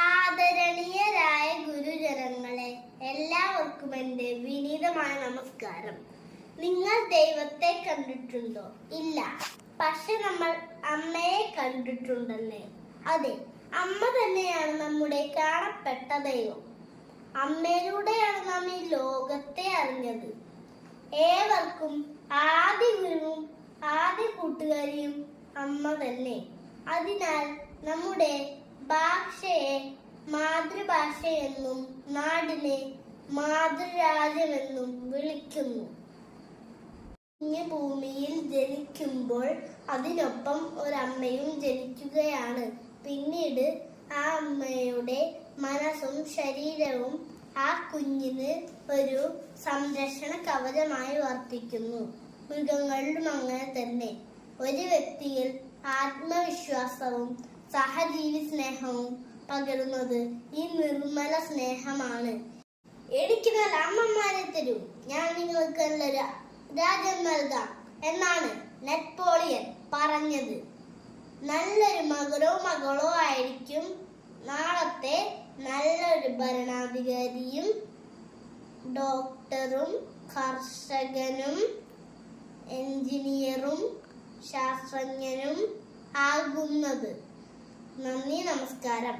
ആദരണീയരായ ഗുരുജനങ്ങളെ, എല്ലാവർക്കും എൻ്റെ വിനീതമായ നമസ്കാരം. നിങ്ങൾ ദൈവത്തെ കണ്ടിട്ടുണ്ടോ? ഇല്ല. പക്ഷെ നമ്മൾ അമ്മയെ കണ്ടിട്ടുണ്ടല്ലേ? അതെ, അമ്മ തന്നെയാണ് നമ്മുടെ കാണപ്പെട്ട ദൈവം. അമ്മയിലൂടെയാണ് നാം ഈ ലോകത്തെ അറിഞ്ഞത്. ഏവർക്കും ആദ്യ ഗുരുവും ആദ്യ കൂട്ടുകാരിയും അമ്മ തന്നെ. അതിനാൽ നമ്മുടെ ഭാഷയെ മാതൃഭാഷയെന്നും നാടിനെ മാതൃരാജ്യമെന്നും വിളിക്കുന്നു. ഈ ഭൂമിയിൽ ജനിക്കുമ്പോൾ അതിനൊപ്പം ഒരമ്മയും ജനിക്കുകയാണ്. പിന്നീട് ആ അമ്മയുടെ മനസ്സും ശരീരവും ആ കുഞ്ഞിന് ഒരു സംരക്ഷണ കവചമായി വർത്തിക്കുന്നു. മൃഗങ്ങളിലും അങ്ങനെ തന്നെ. ഒരു വ്യക്തിയിൽ ആത്മവിശ്വാസവും സഹജീവി സ്നേഹവും പകരുന്നത് ഈ നിർമ്മല സ്നേഹമാണ്. എനിക്ക് നല്ല അമ്മമാരെ തരൂ, ഞാൻ നിങ്ങൾക്ക് നല്ലൊരു രാജ്യം നൽകാം എന്നാണ് നെപ്പോളിയൻ പറഞ്ഞത്. നല്ലൊരു മകളോ ആയിരിക്കും നാളത്തെ നല്ലൊരു ഭരണാധികാരിയും ഡോക്ടറും കർഷകനും എഞ്ചിനീയറും ശാസ്ത്രജ്ഞനും ആകുന്നത്. നന്ദി, നമസ്കാരം.